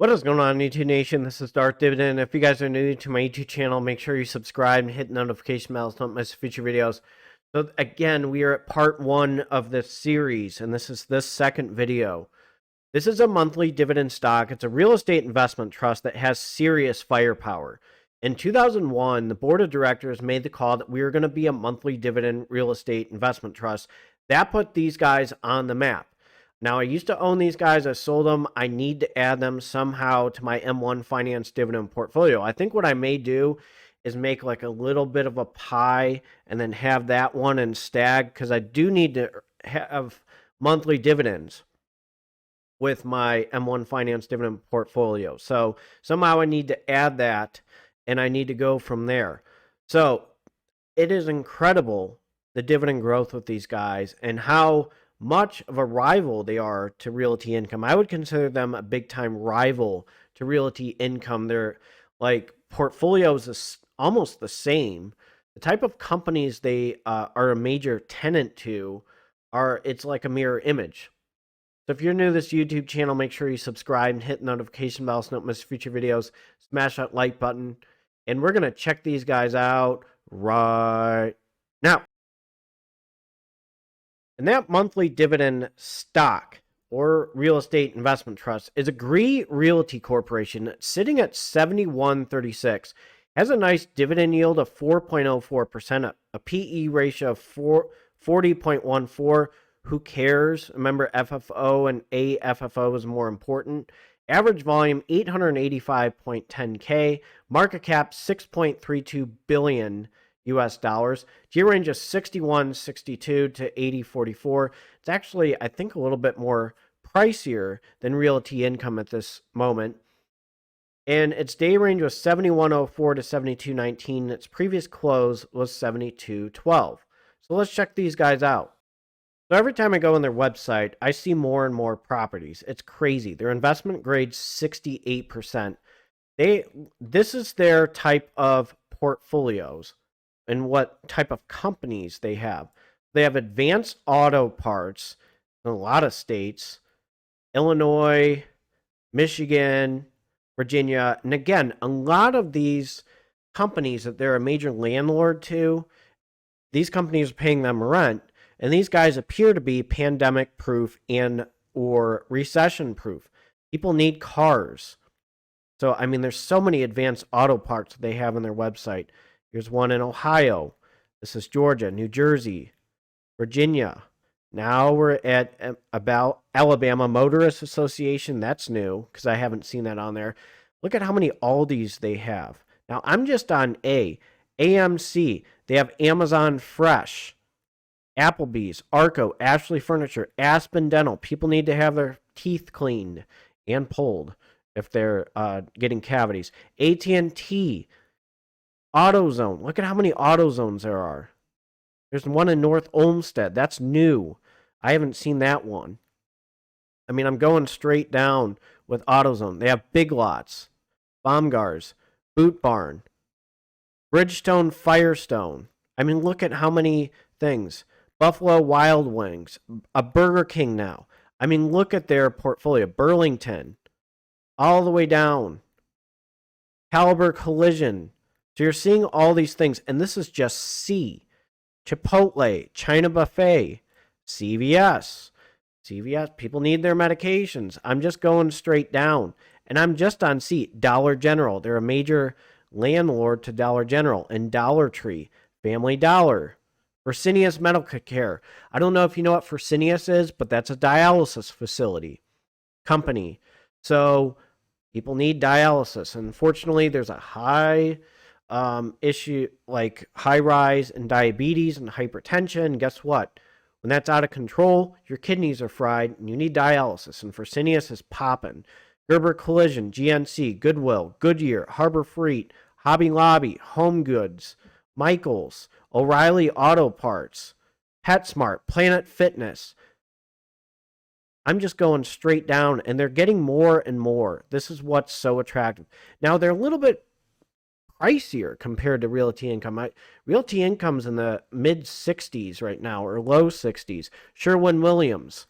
What is going on, YouTube Nation? This is Dark Dividend. If you guys are new to my YouTube channel, make sure you subscribe and hit the notification bell so don't miss future videos. So again, we are at part 1 of this series, and this is this second video. This is a monthly dividend stock. It's a real estate investment trust that has serious firepower. In 2001, the board of directors made the call that we were going to be a monthly dividend real estate investment trust. That put these guys on the map. Now, I used to own these guys. I sold them. I need to add them somehow to my M1 Finance dividend portfolio. I think what I may do is make like a little bit of a pie and then have that one in stag, because I do need to have monthly dividends with my M1 Finance dividend portfolio. So somehow I need to add that, and I need to go from there. So it is incredible, the dividend growth with these guys and how much of a rival they are to Realty Income. I would consider them a big time rival to Realty Income. Their like portfolios is almost the same. The type of companies they are a major tenant to it's like a mirror image. So if you're new to this YouTube channel, make sure you subscribe and hit the notification bell so you don't miss future videos. Smash that like button, and we're gonna check these guys out right now. And that monthly dividend stock or real estate investment trust is Agree Realty Corporation, sitting at 71.36. Has a nice dividend yield of 4.04%, a PE ratio of 40.14. Who cares? Remember, FFO and AFFO is more important. Average volume 885.10K. Market cap 6.32 billion US dollars. G range is 61.62 to 80.44. It's actually, I think, a little bit more pricier than Realty Income at this moment. And its day range was 71.04 to 72.19. Its previous close was 72.12. So let's check these guys out. So every time I go on their website, I see more and more properties. It's crazy. Their investment grade 68%. This is their type of portfolios and what type of companies they have. They have Advanced Auto Parts in a lot of states, Illinois, Michigan, Virginia. And again, a lot of these companies that they're a major landlord to, these companies are paying them rent, and these guys appear to be pandemic proof and or recession proof. People need cars. So, I mean, there's so many Advanced Auto Parts they have on their website. Here's one in Ohio. This is Georgia, New Jersey, Virginia. Now we're at about Alabama Motorist Association. That's new because I haven't seen that on there. Look at how many Aldis they have. Now I'm just on AMC. They have Amazon Fresh, Applebee's, Arco, Ashley Furniture, Aspen Dental. People need to have their teeth cleaned and pulled if they're getting cavities. AT&T. AutoZone. Look at how many AutoZones there are. There's one in North Olmsted. That's new. I haven't seen that one. I mean, I'm going straight down with AutoZone. They have Big Lots, Baumgars, Boot Barn, Bridgestone, Firestone. I mean, look at how many things. Buffalo Wild Wings, a Burger King now. I mean, look at their portfolio. Burlington, all the way down. Caliber Collision. So you're seeing all these things, and this is just C. Chipotle, China Buffet, CVS. People need their medications. I'm just going straight down, and I'm just on C. Dollar General. They're a major landlord to Dollar General, and Dollar Tree, Family Dollar. Fresenius Medical Care. I don't know if you know what Fresenius is, but that's a dialysis facility company. So people need dialysis. Unfortunately, there's a high issue like high rise in diabetes and hypertension. Guess what? When that's out of control, your kidneys are fried and you need dialysis. And Fresenius is popping. Gerber Collision, GNC, Goodwill, Goodyear, Harbor Freight, Hobby Lobby, Home Goods, Michaels, O'Reilly Auto Parts, PetSmart, Planet Fitness. I'm just going straight down, and they're getting more and more. This is what's so attractive. Now, they're a little bit pricier compared to Realty Income. Realty Income's in the mid 60s right now, or low 60s. Sherwin-Williams.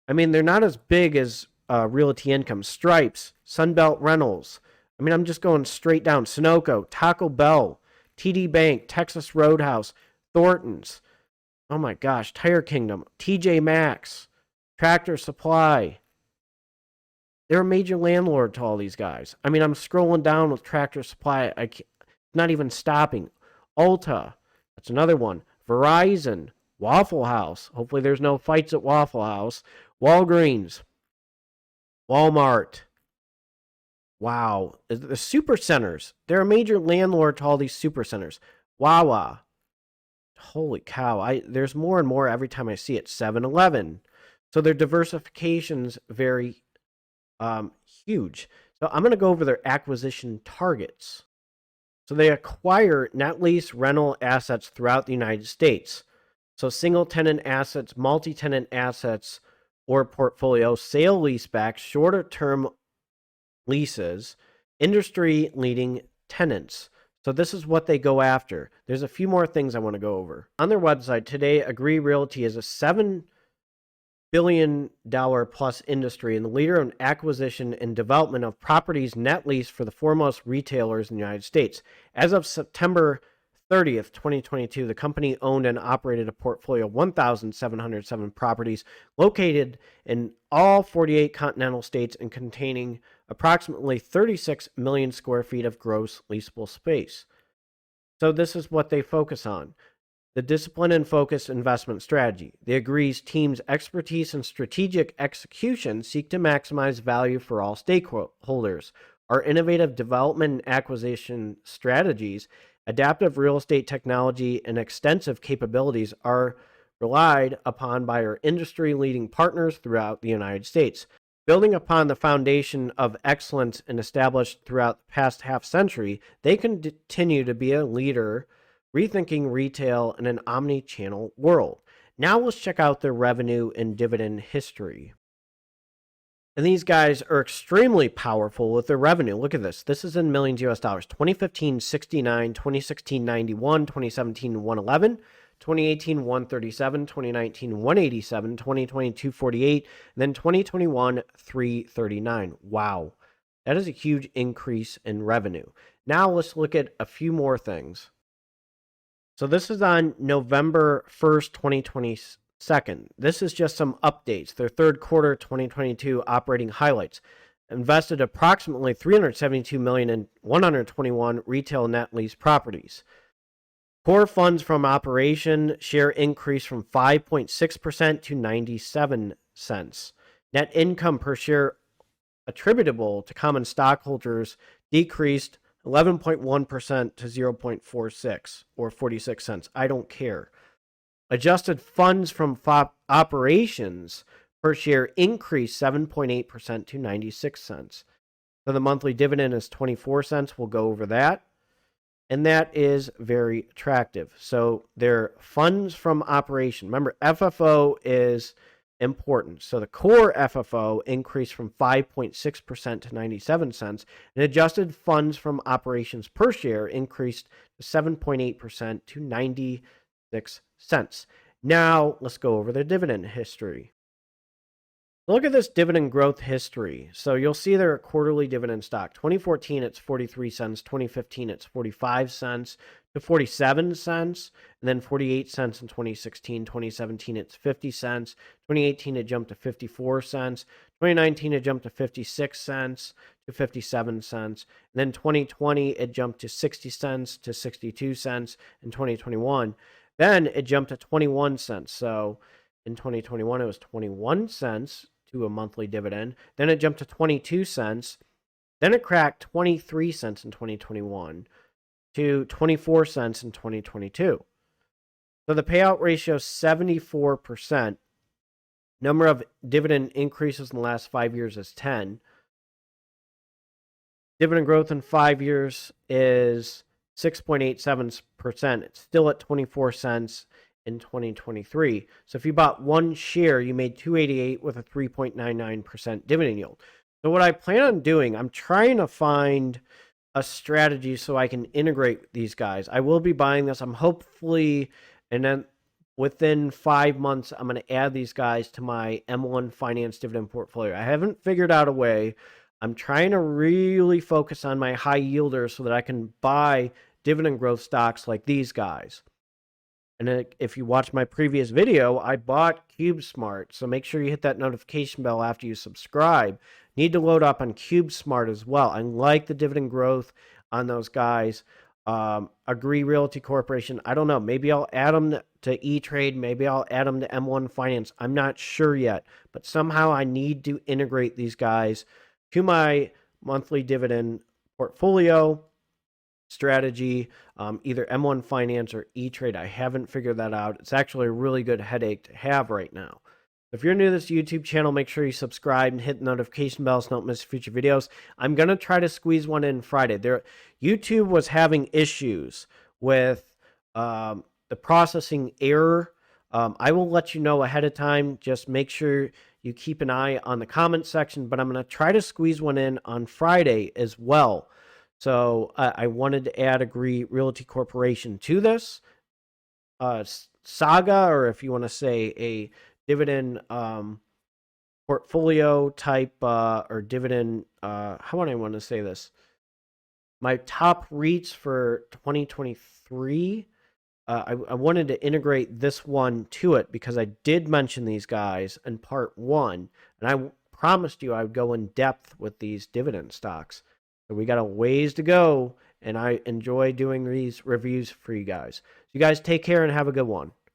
I mean, they're not as big as Realty Income, Stripes, Sunbelt Rentals. I mean, I'm just going straight down. Sunoco, Taco Bell, TD Bank, Texas Roadhouse, Thornton's. Oh my gosh, Tire Kingdom, TJ Maxx, Tractor Supply. They're a major landlord to all these guys. I mean, I'm scrolling down with Tractor Supply. Not even stopping. Ulta, that's another one. Verizon, Waffle House. Hopefully there's no fights at Waffle House. Walgreens, Walmart. Wow. The super centers. They're a major landlord to all these super centers. Wawa. Holy cow. There's more and more every time I see it. 7-Eleven. So their diversification's very huge. So I'm going to go over their acquisition targets. So they acquire net lease rental assets throughout the United States. So single tenant assets, multi-tenant assets, or portfolio, sale leasebacks, shorter term leases, industry leading tenants. So this is what they go after. There's a few more things I want to go over. On their website today, Agree Realty is a $7 billion plus industry and the leader in acquisition and development of properties net lease for the foremost retailers in the United States. As of September 30th, 2022, the company owned and operated a portfolio of 1,707 properties located in all 48 continental states and containing approximately 36 million square feet of gross leasable space. So this is what they focus on. The discipline and focused investment strategy. The Agree's team's expertise and strategic execution seek to maximize value for all stakeholders. Our innovative development and acquisition strategies, adaptive real estate technology, and extensive capabilities are relied upon by our industry-leading partners throughout the United States. Building upon the foundation of excellence and established throughout the past half-century, they continue to be a leader rethinking retail in an omni-channel world. Now let's check out their revenue and dividend history. And these guys are extremely powerful with their revenue. Look at this. This is in millions US dollars. 2015, 69, 2016, 91, 2017, 111, 2018, 137, 2019, 187, 2020, 248, and then 2021, 339. Wow. That is a huge increase in revenue. Now let's look at a few more things. So this is on November 1st, 2022. This is just some updates. Their third quarter 2022 operating highlights. Invested approximately $372 million in 121 retail net lease properties. Core funds from operation share increased from 5.6% to 97 cents. Net income per share attributable to common stockholders decreased 11.1% to 0.46 or 46 cents. I don't care. Adjusted funds from operations per share increased 7.8% to 96 cents. So the monthly dividend is 24 cents. We'll go over that. And that is very attractive. So their funds from operation. Remember, FFO is important. So the core FFO increased from 5.6% to 97 cents, and adjusted funds from operations per share increased to 7.8% to 96 cents. Now let's go over the dividend history. Look at this dividend growth history. So you'll see their quarterly dividend stock. 2014, it's 43 cents. 2015, it's 45 cents to 47 cents. And then 48 cents in 2016. 2017, it's 50 cents. 2018, it jumped to 54 cents. 2019, it jumped to 56 cents to 57 cents. And then 2020, it jumped to 60 cents to 62 cents in 2021. Then it jumped to 21 cents. So in 2021, it was 21 cents to a monthly dividend. Then it jumped to 22 cents. Then it cracked 23 cents in 2021 to 24 cents in 2022. So the payout ratio is 74%. Number of dividend increases in the last 5 years is 10. Dividend growth in 5 years is 6.87%. It's still at 24 cents in 2023. So if you bought one share, you made $288 with a 3.99% dividend yield. So what I plan on doing, I'm trying to find a strategy so I can integrate these guys. I will be buying this. I'm hopefully, and then within 5 months, I'm going to add these guys to my M1 Finance dividend portfolio. I haven't figured out a way. I'm trying to really focus on my high yielders so that I can buy dividend growth stocks like these guys. And if you watch my previous video, I bought CubeSmart. So make sure you hit that notification bell after you subscribe. Need to load up on CubeSmart as well. I like the dividend growth on those guys. Agree Realty Corporation. I don't know. Maybe I'll add them to E-Trade. Maybe I'll add them to M1 Finance. I'm not sure yet. But somehow I need to integrate these guys to my monthly dividend portfolio strategy, either M1 Finance or E-Trade. I haven't figured that out. It's actually a really good headache to have right now. If you're new to this YouTube channel, make sure you subscribe and hit the notification bell so you don't miss future videos. I'm going to try to squeeze one in Friday. YouTube was having issues with the processing error. I will let you know ahead of time. Just make sure you keep an eye on the comment section, but I'm going to try to squeeze one in on Friday as well. So I wanted to add Agree Realty Corporation to this saga, or if you want to say a dividend portfolio type or dividend, how would I want to say this? My top REITs for 2023. I wanted to integrate this one to it because I did mention these guys in part 1, and I promised you I would go in depth with these dividend stocks. So we got a ways to go, and I enjoy doing these reviews for you guys. So you guys take care and have a good one.